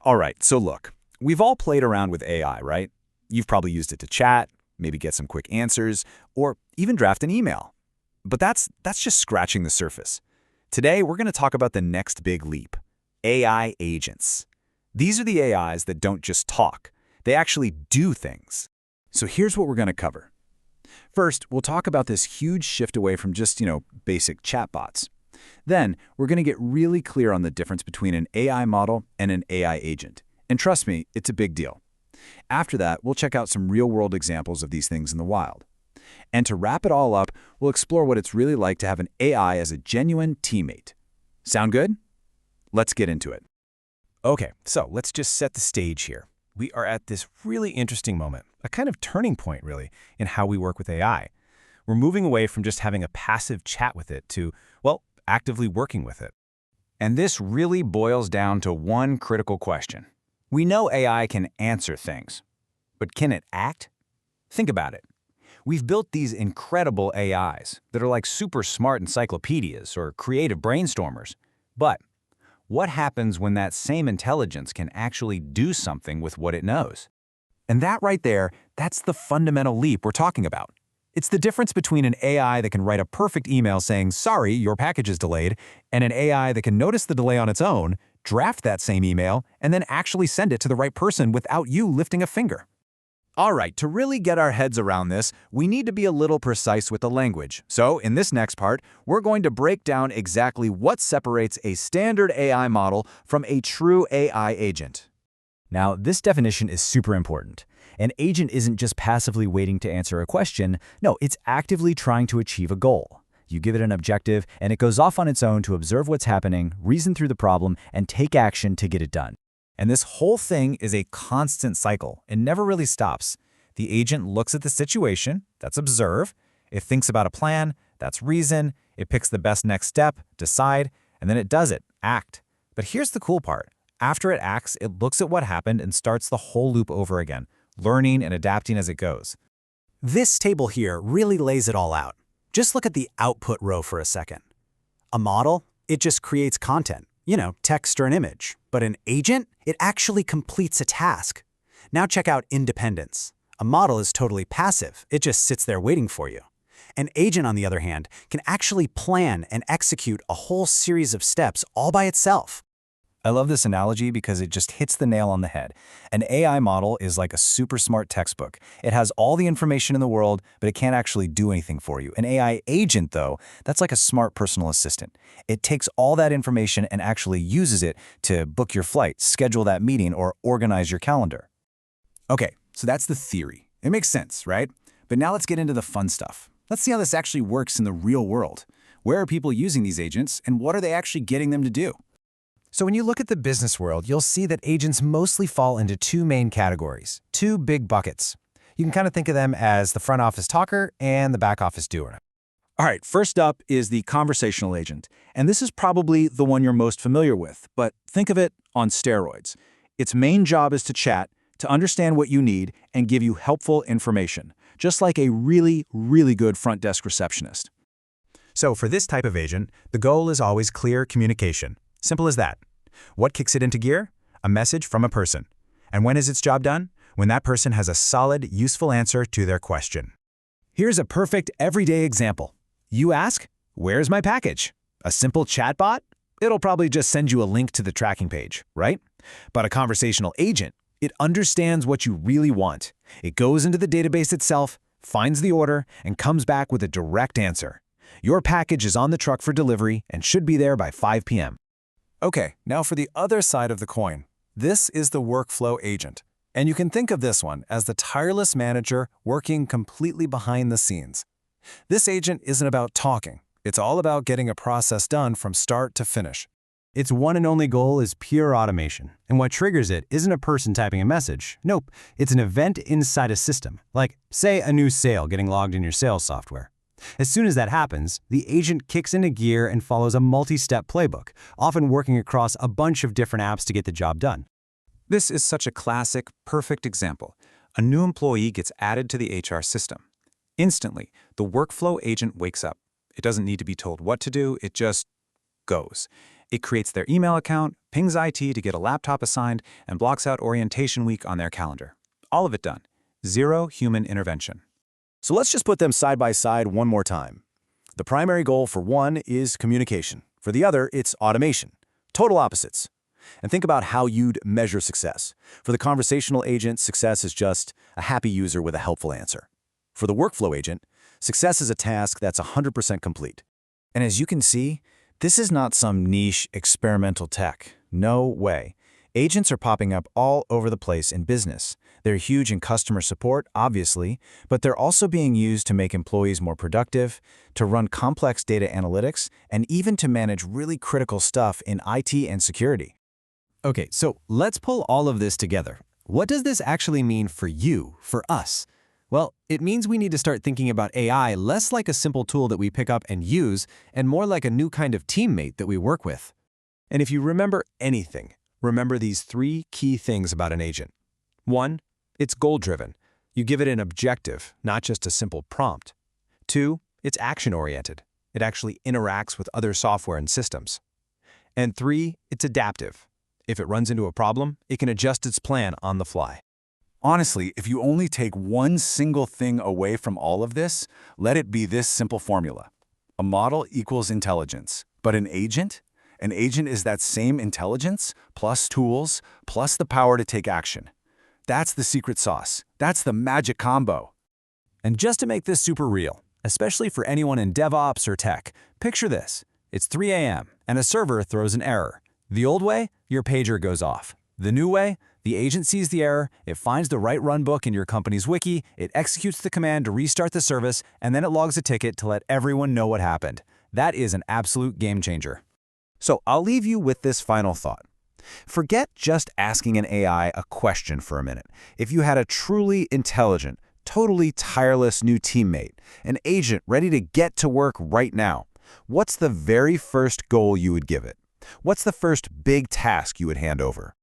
All right, so look, we've all played around with AI, right? You've probably used it to chat, maybe get some quick answers, or even draft an email. But that's just scratching the surface. Today, we're going to talk about the next big leap, AI agents. These are the AIs that don't just talk, they actually do things. So here's what we're going to cover. First, we'll talk about this huge shift away from just, basic chatbots. Then, we're going to get really clear on the difference between an AI model and an AI agent. And trust me, it's a big deal. After that, we'll check out some real-world examples of these things in the wild. And to wrap it all up, we'll explore what it's really like to have an AI as a genuine teammate. Sound good? Let's get into it. Okay, so let's just set the stage here. We are at this really interesting moment, a kind of turning point, really, in how we work with AI. We're moving away from just having a passive chat with it to, well, actively working with it. And this really boils down to one critical question. We know AI can answer things, but can it act? Think about it. We've built these incredible AIs that are like super smart encyclopedias or creative brainstormers. But what happens when that same intelligence can actually do something with what it knows? And that right there, that's the fundamental leap we're talking about. It's the difference between an AI that can write a perfect email saying, "Sorry, your package is delayed," and an AI that can notice the delay on its own, draft that same email, and then actually send it to the right person without you lifting a finger. All right, to really get our heads around this, we need to be a little precise with the language. So in this next part, we're going to break down exactly what separates a standard AI model from a true AI agent. Now, this definition is super important. An agent isn't just passively waiting to answer a question. No, it's actively trying to achieve a goal. You give it an objective, and it goes off on its own to observe what's happening, reason through the problem, and take action to get it done. And this whole thing is a constant cycle. It never really stops. The agent looks at the situation, that's observe. It thinks about a plan, that's reason. It picks the best next step, decide, and then it does it, act. But here's the cool part. After it acts, it looks at what happened and starts the whole loop over again, learning and adapting as it goes. This table here really lays it all out. Just look at the output row for a second. A model, it just creates content. Text or an image. But an agent, it actually completes a task. Now check out independence. A model is totally passive. It just sits there waiting for you. An agent, on the other hand, can actually plan and execute a whole series of steps all by itself. I love this analogy because it just hits the nail on the head. An AI model is like a super smart textbook. It has all the information in the world, but it can't actually do anything for you. An AI agent, though, that's like a smart personal assistant. It takes all that information and actually uses it to book your flight, schedule that meeting, or organize your calendar. Okay, so that's the theory. It makes sense, right? But now let's get into the fun stuff. Let's see how this actually works in the real world. Where are people using these agents, and what are they actually getting them to do? So when you look at the business world, you'll see that agents mostly fall into two main categories, two big buckets. You can kind of think of them as the front office talker and the back office doer. All right, first up is the conversational agent. And this is probably the one you're most familiar with, but think of it on steroids. Its main job is to chat, to understand what you need, and give you helpful information, just like a really, really good front desk receptionist. So for this type of agent, the goal is always clear communication. Simple as that. What kicks it into gear? A message from a person. And when is its job done? When that person has a solid, useful answer to their question. Here's a perfect everyday example. You ask, "Where's my package?" A simple chatbot? It'll probably just send you a link to the tracking page, right? But a conversational agent, it understands what you really want. It goes into the database itself, finds the order, and comes back with a direct answer. Your package is on the truck for delivery and should be there by 5 p.m. Okay, now for the other side of the coin. This is the workflow agent. And you can think of this one as the tireless manager working completely behind the scenes. This agent isn't about talking. It's all about getting a process done from start to finish. Its one and only goal is pure automation. And what triggers it isn't a person typing a message. Nope, it's an event inside a system, like, say, a new sale getting logged in your sales software. As soon as that happens, the agent kicks into gear and follows a multi-step playbook, often working across a bunch of different apps to get the job done. This is such a classic, perfect example. A new employee gets added to the HR system. Instantly, the workflow agent wakes up. It doesn't need to be told what to do, it just goes. It creates their email account, pings IT to get a laptop assigned, and blocks out orientation week on their calendar. All of it done. Zero human intervention. So let's just put them side by side one more time. The primary goal for one is communication. For the other, it's automation. Total opposites. And think about how you'd measure success. For the conversational agent, success is just a happy user with a helpful answer. For the workflow agent, success is a task that's 100% complete. And as you can see, this is not some niche experimental tech. No way. Agents are popping up all over the place in business. They're huge in customer support, obviously, but they're also being used to make employees more productive, to run complex data analytics, and even to manage really critical stuff in IT and security. Okay, so let's pull all of this together. What does this actually mean for you, for us? Well, it means we need to start thinking about AI less like a simple tool that we pick up and use, and more like a new kind of teammate that we work with. And if you remember anything, remember these 3 key things about an agent. 1, it's goal-driven. You give it an objective, not just a simple prompt. 2, it's action-oriented. It actually interacts with other software and systems. And 3, it's adaptive. If it runs into a problem, it can adjust its plan on the fly. Honestly, if you only take one single thing away from all of this, let it be this simple formula. A model equals intelligence, but an agent? An agent is that same intelligence, plus tools, plus the power to take action. That's the secret sauce. That's the magic combo. And just to make this super real, especially for anyone in DevOps or tech, picture this. It's 3 a.m. and a server throws an error. The old way, your pager goes off. The new way, the agent sees the error, it finds the right runbook in your company's wiki, it executes the command to restart the service, and then it logs a ticket to let everyone know what happened. That is an absolute game changer. So I'll leave you with this final thought. Forget just asking an AI a question for a minute. If you had a truly intelligent, totally tireless new teammate, an agent ready to get to work right now, what's the very first goal you would give it? What's the first big task you would hand over?